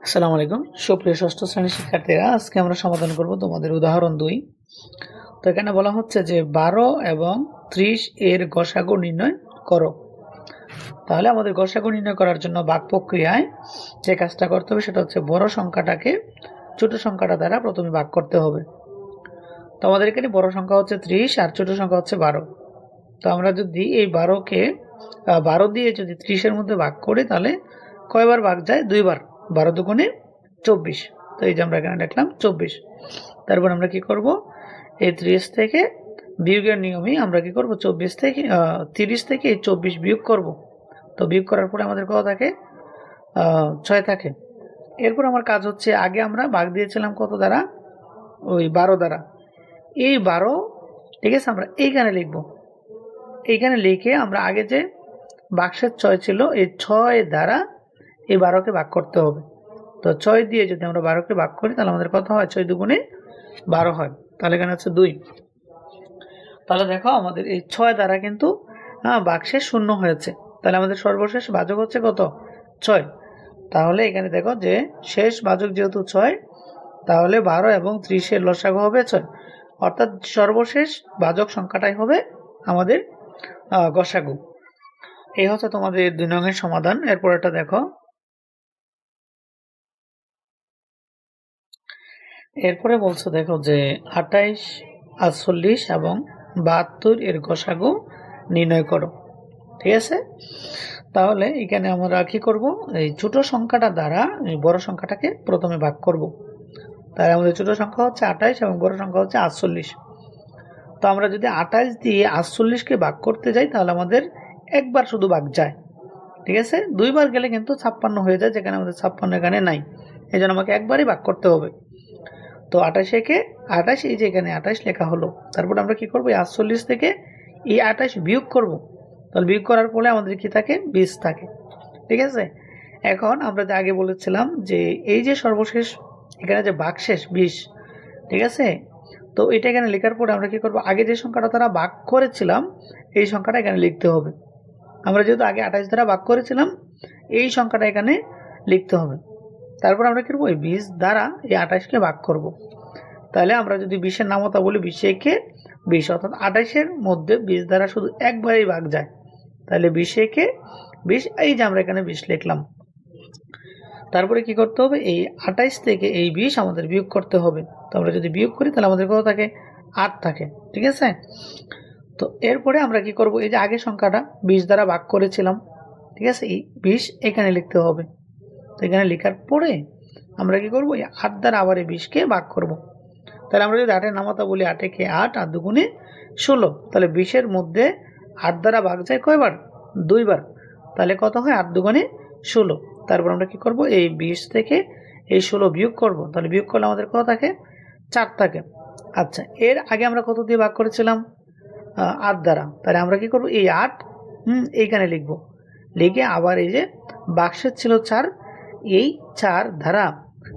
আসসালামু আলাইকুম সুপ্রিয় ষষ্ঠ শ্রেণীর শিক্ষার্থীরা, আজকে আমরা সমাধান করব তোমাদের উদাহরণ 2। তো এখানে বলা হচ্ছে যে 12 এবং 30 এর গসাগু নির্ণয় করো। তাহলে আমাদের গসাগু নির্ণয় করার জন্য ভাগ প্রক্রিয়ায় যে কাজটা করতে হবে সেটা হচ্ছে বড় সংখ্যাটাকে ছোট সংখ্যাটা দ্বারা প্রথমে ভাগ করতে হবে। তো আমাদের এখানে বড় সংখ্যা হচ্ছে 30 আর ছোট সংখ্যা হচ্ছে 12। তো আমরা যদি এই 12কে 12 দিয়ে যদি 30 এর মধ্যে ভাগ করি তাহলে কয়বার ভাগ যায়? দুইবার। 12 দুগুণে 24। তো এই যে আমরা এখানে লিখলাম 24। তারপর আমরা কি করব, এই 30 থেকে বিয়োগের নিয়মে আমরা কি করব, 24 থেকে 30 থেকে এই 24 বিয়োগ করব। তো বিয়োগ করার পরে আমাদের কত থাকে? 6 থাকে। এরপর আমার কাজ হচ্ছে, আগে আমরা ভাগ দিয়েছিলাম কত দ্বারা? ওই 12 দ্বারা। এই 12, ঠিক আছে, আমরা এইখানে লিখব। এইখানে লিখে আমরা আগে যে বাক্সের 6 ছিল এই 6 দ্বারা এই 12কে ভাগ করতে হবে। তো 6 দিয়ে যদি আমরা 12কে ভাগ করি তাহলে আমাদের কত হয়? 6 দুগুণে 12 হয়। তাহলে এখানে হচ্ছে 2। তাহলে দেখো আমাদের এই 6 দ্বারা কিন্তু বাক্সে শূন্য হয়েছে। তাহলে আমাদের সর্বশেষ ভাজক হচ্ছে কত? 6। তাহলে এখানে দেখো যে শেষ ভাজক যেহেতু 6, তাহলে 12 এবং 30 এর লসাগু হবে 6। অর্থাৎ সর্বশেষ ভাজক সংখ্যাটাই হবে আমাদের গসাগু। এই হচ্ছে তোমাদের 2 নং এর সমাধান। এরপর এটা দেখো, এরপরে বলছো দেখো যে 28, 48 এবং 72 এর গসাগু নির্ণয় করো। ঠিক আছে, তাহলে এখানে আমরা কি করব, এই ছোট সংখ্যাটা দ্বারা এই বড় সংখ্যাটাকে প্রথমে ভাগ করব। তাহলে আমাদের ছোট সংখ্যা হচ্ছে 28 এবং বড় সংখ্যা হচ্ছে 48। তো আমরা যদি 28 দিয়ে 48কে ভাগ করতে যাই তাহলে আমাদের একবার শুধু ভাগ যায়। ঠিক আছে, দুইবার গেলে কিন্তু 56 হয়ে যায়, যেখানে আমাদের 56 এখানে নাই। এই জন্য আমাকে একবারই ভাগ করতে হবে। তো 28 28, এই যে এখানে 28 লেখা হলো। তারপর আমরা কি করবো, 48 থেকে এই 28 বিয়োগ করব। তাহলে বিয়োগ করার পরে আমাদের কি থাকে? 20 থাকে। ঠিক আছে, এখন আমরা যে আগে বলেছিলাম যে এই যে সর্বশেষ এখানে যে ভাগশেষ 20, ঠিক আছে, তো এটা এখানে লেখার পরে আমরা কি করব, আগে যে সংখ্যাটা তারা ভাগ করেছিলাম এই সংখ্যাটা এখানে লিখতে হবে। আমরা যেহেতু আগে 28 দ্বারা ভাগ করেছিলাম, এই সংখ্যাটা এখানে লিখতে হবে। তারপর আমরা কি করবো, এই 20 দ্বারা এই 28কে ভাগ করব। তাহলে আমরা যদি 20-এর নামতা বলি 20 একে 20, অর্থাৎ 28-এর মধ্যে 20 দ্বারা শুধু একবারই ভাগ যায়। তাহলে 20 একে 20, এই যে আমরা এখানে 20 লিখলাম। তারপরে কি করতে হবে, এই 28 থেকে এই 20 আমাদের বিয়োগ করতে হবে। তো আমরা যদি বিয়োগ করি তাহলে আমাদের কত থাকে? 8 থাকে। ঠিক আছে, তো এরপরে আমরা কি করব, এই যে আগের সংখ্যাটা 20 দ্বারা ভাগ করেছিলাম, ঠিক আছে, এই 20 এখানে লিখতে হবে। তো এখানে লেখার পরে আমরা কি করব, এই 8 দ্বারা আবার এই 20কে ভাগ করব। তাহলে আমরা যদি 8-এর নামতা বলি 8 একে 8, 8 দুগুণে 16। তাহলে 20-এর মধ্যে 8 দ্বারা ভাগ যায় কয়বার? দুইবার। তাহলে কত হয়? 8 দুগুণে 16। তারপর আমরা কি করব, এই 20 থেকে এই 16 বিয়োগ করব। তাহলে বিয়োগ করলে আমাদের কত থাকে? 4 থাকে। আচ্ছা, এর আগে আমরা কত দিয়ে ভাগ করেছিলাম? 8 দ্বারা। তাহলে আমরা কি করব, এই 8 এইখানে লিখব। লিখে আবার এই যে বাক্সের ছিল 4, এই 4 দ্বারা,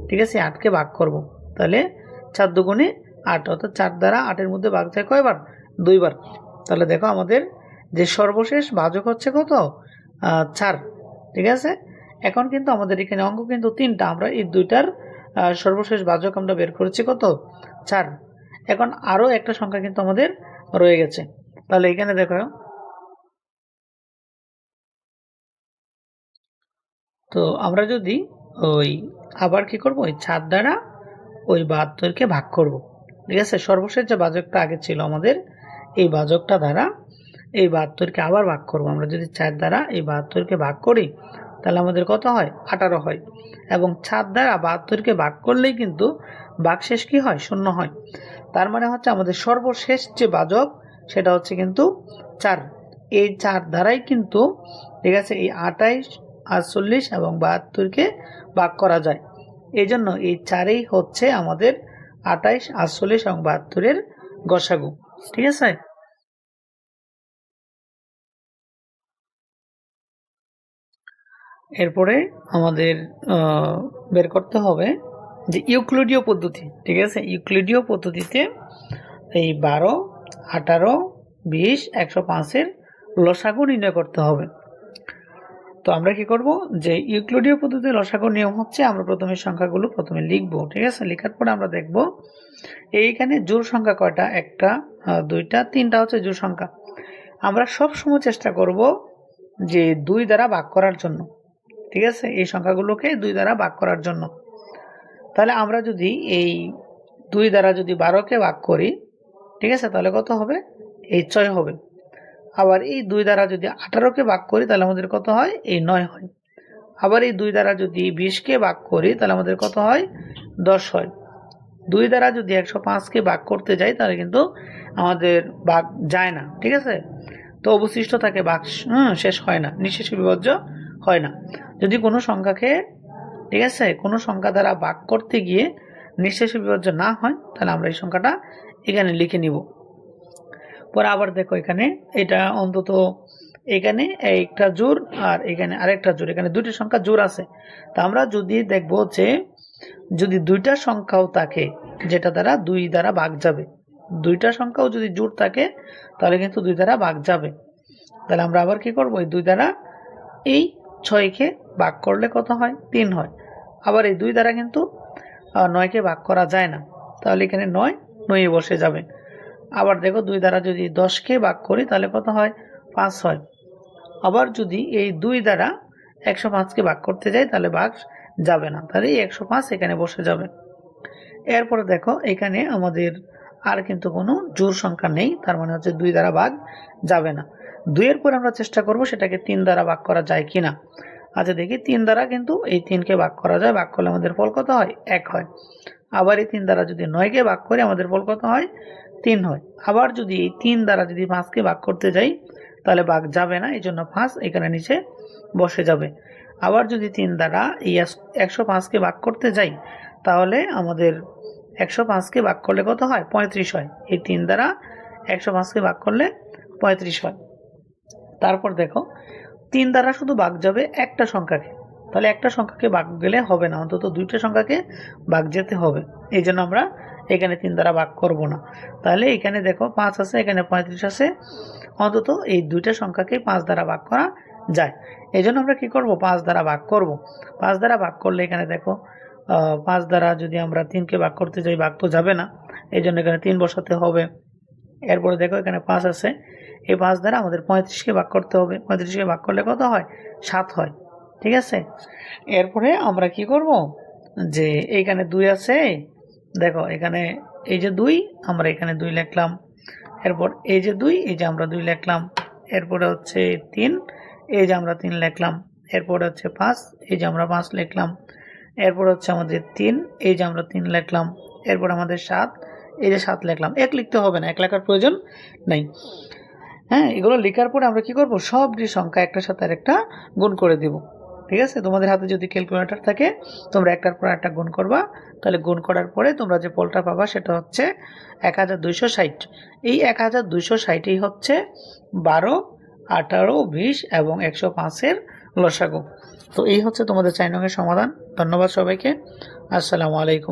ঠিক আছে, 8কে ভাগ করব। তাহলে 4 দুগুণে 8, অর্থাৎ 4 দ্বারা 8-এর মধ্যে ভাগ যায় কয়বার? দুইবার। তাহলে দেখো আমাদের যে সর্বশেষ ভাজক হচ্ছে কত? 4। ঠিক আছে, এখন কিন্তু আমাদের এখানে অঙ্ক কিন্তু 3টা, আমরা এই দুইটার সর্বশেষ ভাজক আমরা বের করেছি কত? 4। এখন আরো একটা সংখ্যা কিন্তু আমাদের রয়ে গেছে। তাহলে এখানে দেখো, তো আমরা যদি ওই আবার কি করব, ওই 4 দ্বারা ওই 72কে ভাগ করব। ঠিক আছে, সর্বশেষ যে ভাজকটা আগে ছিল আমাদের, এই ভাজকটা দ্বারা এই 72কে আবার ভাগ করব। আমরা যদি 4 দ্বারা এই 72কে ভাগ করি তাহলে আমাদের কত হয়? 18 হয়। এবং 4 দ্বারা 72কে ভাগ করলেই কিন্তু ভাগশেষ কি হয়? শূন্য হয়। তার মানে হচ্ছে আমাদের সর্বশেষ যে ভাজক সেটা হচ্ছে কিন্তু 4। এই 4 দ্বারাই কিন্তু, ঠিক আছে, এই 28, 48 এবং 72কে ভাগ করা যায়। এই জন্য এই 4ই হচ্ছে আমাদের 28, 48 এবং 72-এর গসাগু। ঠিক আছে, এরপরে আমাদের বের করতে হবে যে ইউক্লিডীয় পদ্ধতি। ঠিক আছে, ইউক্লিডীয় পদ্ধতিতে এই 12, 18, 20, 105-এর লসাগু নির্ণয় করতে হবে। তো আমরা কি করব, যে ইউক্লিডীয় পদ্ধতির লসাগুর নিয়ম হচ্ছে আমরা প্রথমে সংখ্যাগুলো প্রথমে লিখব। ঠিক আছে, লেখার পরে আমরা দেখব এইখানে জোড় সংখ্যা কয়টা, একটা, দুইটা, তিনটা হচ্ছে জোড় সংখ্যা। আমরা সব সময় চেষ্টা করব যে 2 দ্বারা ভাগ করার জন্য। ঠিক আছে, এই সংখ্যাগুলোকে 2 দ্বারা ভাগ করার জন্য। তাহলে আমরা যদি এই 2 দ্বারা যদি 12কে ভাগ করি, ঠিক আছে, তাহলে কত হবে, এই 6 হবে। আবার এই 2 দ্বারা যদি 18কে ভাগ করি তাহলে আমাদের কত হয়, এই 9 হয়। আবার এই 2 দ্বারা যদি 20কে ভাগ করি তাহলে আমাদের কত হয়, 10 হয়। 2 দ্বারা যদি 105কে ভাগ করতে যাই তাহলে কিন্তু আমাদের ভাগ যায় না। ঠিক আছে, তো অবশিষ্ট থাকে, ভাগ শেষ হয় না, নিঃশেষ বিভাজ্য হয় না। যদি কোনো সংখ্যাকে, ঠিক আছে, কোনো সংখ্যা দ্বারা ভাগ করতে গিয়ে নিঃশেষ বিভাজ্য না হয় তাহলে আমরা এই সংখ্যাটা এখানে লিখে নিব। পরে আবার দেখো এখানে এটা অন্তত এখানে একটা জোড় আর এখানে আরেকটা জোড়, এখানে দুটি সংখ্যা জোড় আছে। তা আমরা যদি দেখব যে যদি দুইটা সংখ্যাও থাকে যেটা দ্বারা 2 দ্বারা ভাগ যাবে, দুইটা সংখ্যাও যদি জোড় থাকে তাহলে কিন্তু 2 দ্বারা ভাগ যাবে। তাহলে আমরা আবার কি করব, এই 2 দ্বারা এই 6কে ভাগ করলে কত হয়, 3 হয়। আবার এই 2 দ্বারা কিন্তু 9কে ভাগ করা যায় না, তাহলে এখানে 9 বসে যাবে। আবার দেখো 2 দ্বারা যদি 10কে ভাগ করি তাহলে কত হয়, 5 হয়। আবার যদি এই 2 দ্বারা 105কে ভাগ করতে যাই তাহলে ভাগ যাবে না, তাহলে এই 105 এখানে বসে যাবে। এরপরে দেখো এখানে আমাদের আর কিন্তু কোনো জোড় সংখ্যা নেই, তার মানে হচ্ছে 2 দ্বারা ভাগ যাবে না। 2 এর পর আমরা চেষ্টা করব সেটাকে 3 দ্বারা ভাগ করা যায় কিনা। আচ্ছা দেখি, 3 দ্বারা কিন্তু এই 3কে ভাগ করা যায়, ভাগ করলে আমাদের ফল কত হয়, 1 হয়। আবার এই 3 দ্বারা যদি 9কে ভাগ করি আমাদের ফল কত হয়, 3 হয়। আবার যদি এই 3 দ্বারা যদি 5কে ভাগ করতে যাই তাহলে ভাগ যাবে না, এই জন্য 5 এখানে নিচে বসে যাবে। আবার যদি 3 দ্বারা এই 105কে ভাগ করতে যাই তাহলে আমাদের 105কে ভাগ করলে কত হয়, 35 হয়। এই 3 দ্বারা 105কে ভাগ করলে 35 হয়। তারপর দেখো 3 দ্বারা শুধু ভাগ যাবে একটা সংখ্যাকে, তাহলে একটা সংখ্যাকে ভাগ গেলে হবে না, অন্তত 2টা সংখ্যাকে ভাগ যেতে হবে। এই জন্য আমরা এখানে 3 দ্বারা ভাগ করব না। তাহলে এখানে দেখো 5 আছে, এখানে 35 আছে, অন্তত এই 2টা সংখ্যাকে 5 দ্বারা ভাগ করা যায়। এই জন্য আমরা কি করব, 5 দ্বারা ভাগ করব। 5 দ্বারা ভাগ করলে এখানে দেখো 5 দ্বারা যদি আমরা 3কে ভাগ করতে যাই ভাগ তো যাবে না, এই জন্য এখানে 3 বসাতে হবে। এরপরে দেখো এখানে 5 আছে, এই 5 দ্বারা আমাদের 35কে ভাগ করতে হবে। 35কে ভাগ করলে কত হয়, 7 হয়। ঠিক আছে, এরপরে আমরা কি করব, যে এইখানে 2 আছে, দেখো এখানে এই যে 2 আমরা এখানে 2 লিখলাম। এরপর এই যে 2, এই যে আমরা 2 লিখলাম। এরপরে হচ্ছে 3, এই যে আমরা 3 লিখলাম। এরপরে হচ্ছে 5, এই যে আমরা 5 লিখলাম। এরপর হচ্ছে আমাদের 3, এই যে আমরা 3 লিখলাম। এরপর আমাদের 7, এই যে 7 লিখলাম। 1 লিখতে হবে না, 1 লেখার প্রয়োজন নাই। হ্যাঁ, এগুলো লেখার পরে আমরা কি করব, সবটি সংখ্যা একটার সাথে আরেকটা গুণ করে দিব। ঠিক আছে, তোমাদের হাতে যদি ক্যালকুলেটর থাকে তোমরা একটার পর একটা গুণ করবা, তাহলে গুণ করার পরে তোমরা যে ফলটা পাবা সেটা হচ্ছে 1260। এই 1260ই হচ্ছে 12, 18, 20 এবং 105-এর লসাগু। তো এই হচ্ছে তোমাদের 4 নং এর সমাধান। ধন্যবাদ সবাইকে, আসসালামু আলাইকুম।